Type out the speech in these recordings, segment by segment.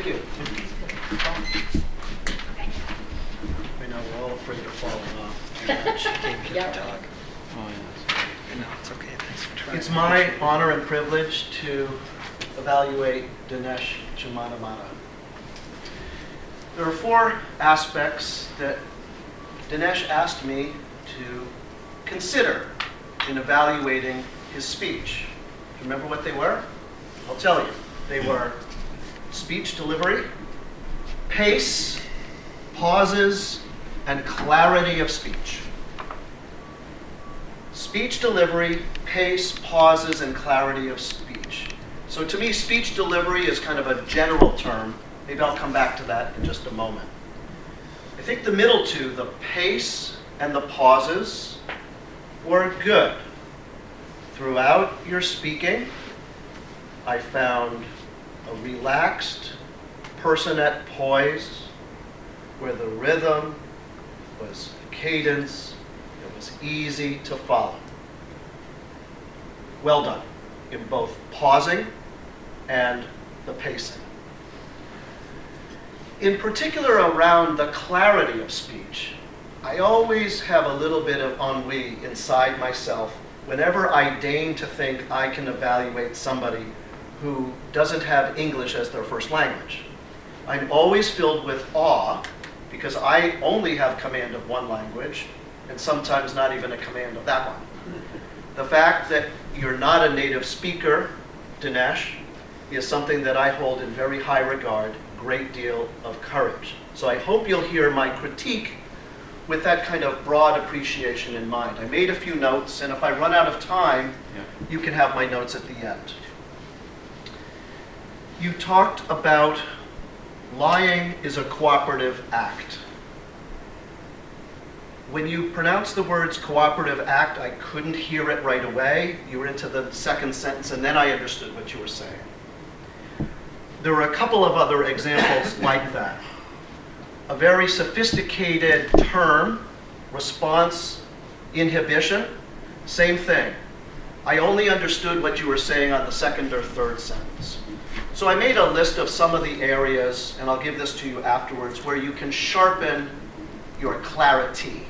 you. I know, we're all afraid of falling off. She came to the dog. Oh, yes. No, it's okay. Thanks for trying. It's my honor and privilege to evaluate Dinesh Chamanamata. There are 4 aspects that Dinesh asked me to consider in evaluating his speech. Do you remember what they were? I'll tell you. They were speech delivery, pace, pauses, and clarity of speech. Speech delivery, pace, pauses, and clarity of speech. So to me, speech delivery is kind of a general term. Maybe I'll come back to that in just a moment. I think the middle 2, the pace and the pauses, were good. Throughout your speaking, I found a relaxed person at poise, where the rhythm was cadence, it was easy to follow. Well done in both pausing and the pacing. In particular, around the clarity of speech, I always have a little bit of ennui inside myself whenever I deign to think I can evaluate somebody who doesn't have English as their first language. I'm always filled with awe because I only have command of one language and sometimes not even a command of that one. The fact that you're not a native speaker, Dinesh, is something that I hold in very high regard, great deal of courage. So I hope you'll hear my critique with that kind of broad appreciation in mind. I made a few notes, and if I run out of time, you can have my notes at the end. You talked about lying is a cooperative act. When you pronounced the words cooperative act, I couldn't hear it right away. You were into the second sentence, and then I understood what you were saying. There were a couple of other examples like that. A very sophisticated term, response inhibition, same thing. I only understood what you were saying on the second or third sentence. So I made a list of some of the areas, and I'll give this to you afterwards, where you can sharpen your clarity.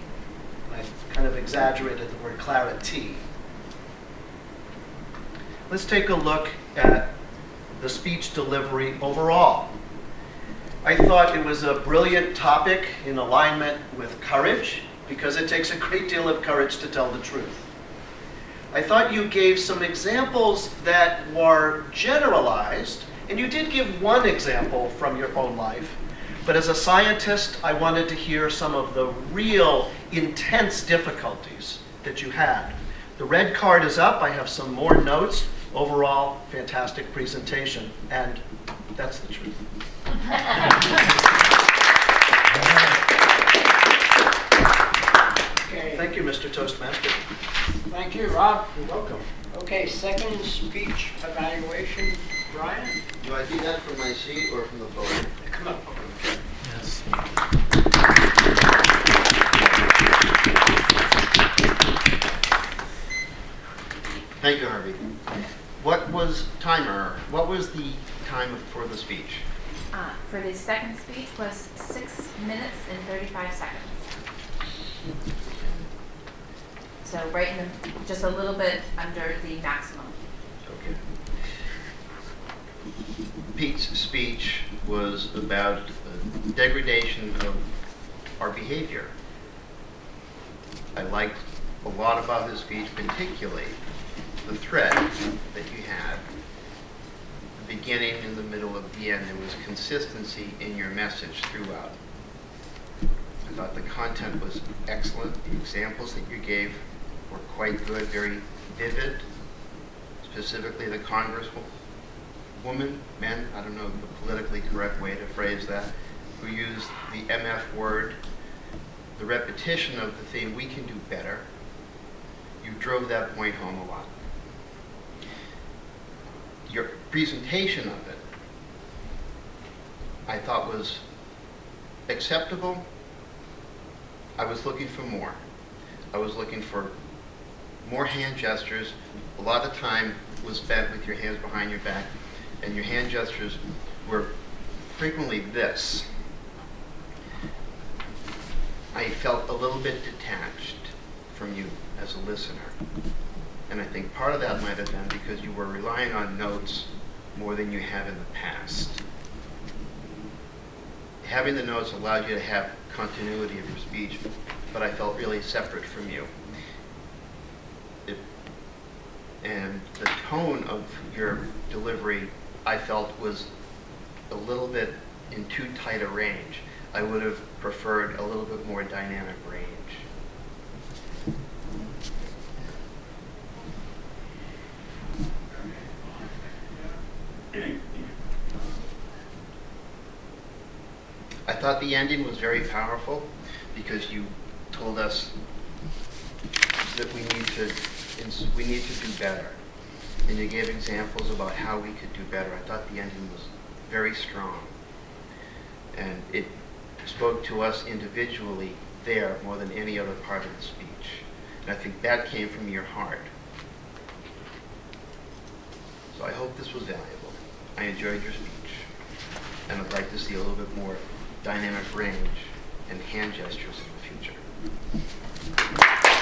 I kind of exaggerated the word clarity. Let's take a look at the speech delivery overall. I thought it was a brilliant topic in alignment with courage, because it takes a great deal of courage to tell the truth. I thought you gave some examples that were generalized, and you did give one example from your own life, but as a scientist, I wanted to hear some of the real intense difficulties that you had. The red card is up. I have some more notes. Overall, fantastic presentation, and that's the truth. Okay. Thank you, Mr. Toastmaster. Thank you, Rob. You're welcome. Okay, second speech evaluation, Brian. Do I do that from my seat or from the podium? Come up. Yes. Thank you, Harvey. What was What was the time for the speech? For the second speech was 6 minutes and 35 seconds. So right in the, just a little bit under the maximum. Okay. Pete's speech was about degradation of our behavior. I liked a lot about his speech, particularly the thread that you had. The beginning, in the middle, of the end. There was consistency in your message throughout. I thought the content was excellent. The examples that you gave were quite good, very vivid. Specifically, the congresswoman, men, I don't know the politically correct way to phrase that, who used the MF word, the repetition of the theme, we can do better. You drove that point home a lot. Your presentation of it, I thought was acceptable. I was looking for more. I was looking for more hand gestures. A lot of time was spent with your hands behind your back, and your hand gestures were frequently this. I felt a little bit detached from you as a listener. And I think part of that might have been because you were relying on notes more than you have in the past. Having the notes allowed you to have continuity of your speech, but I felt really separate from you. And the tone of your delivery, I felt, was a little bit in too tight a range. I would have preferred a little bit more dynamic range. I thought the ending was very powerful because you told us that we need to do better. And you gave examples about how we could do better. I thought the ending was very strong. And it spoke to us individually there more than any other part of the speech. And I think that came from your heart. So I hope this was valuable. I enjoyed your speech. And I'd like to see a little bit more dynamic range and hand gestures in the future.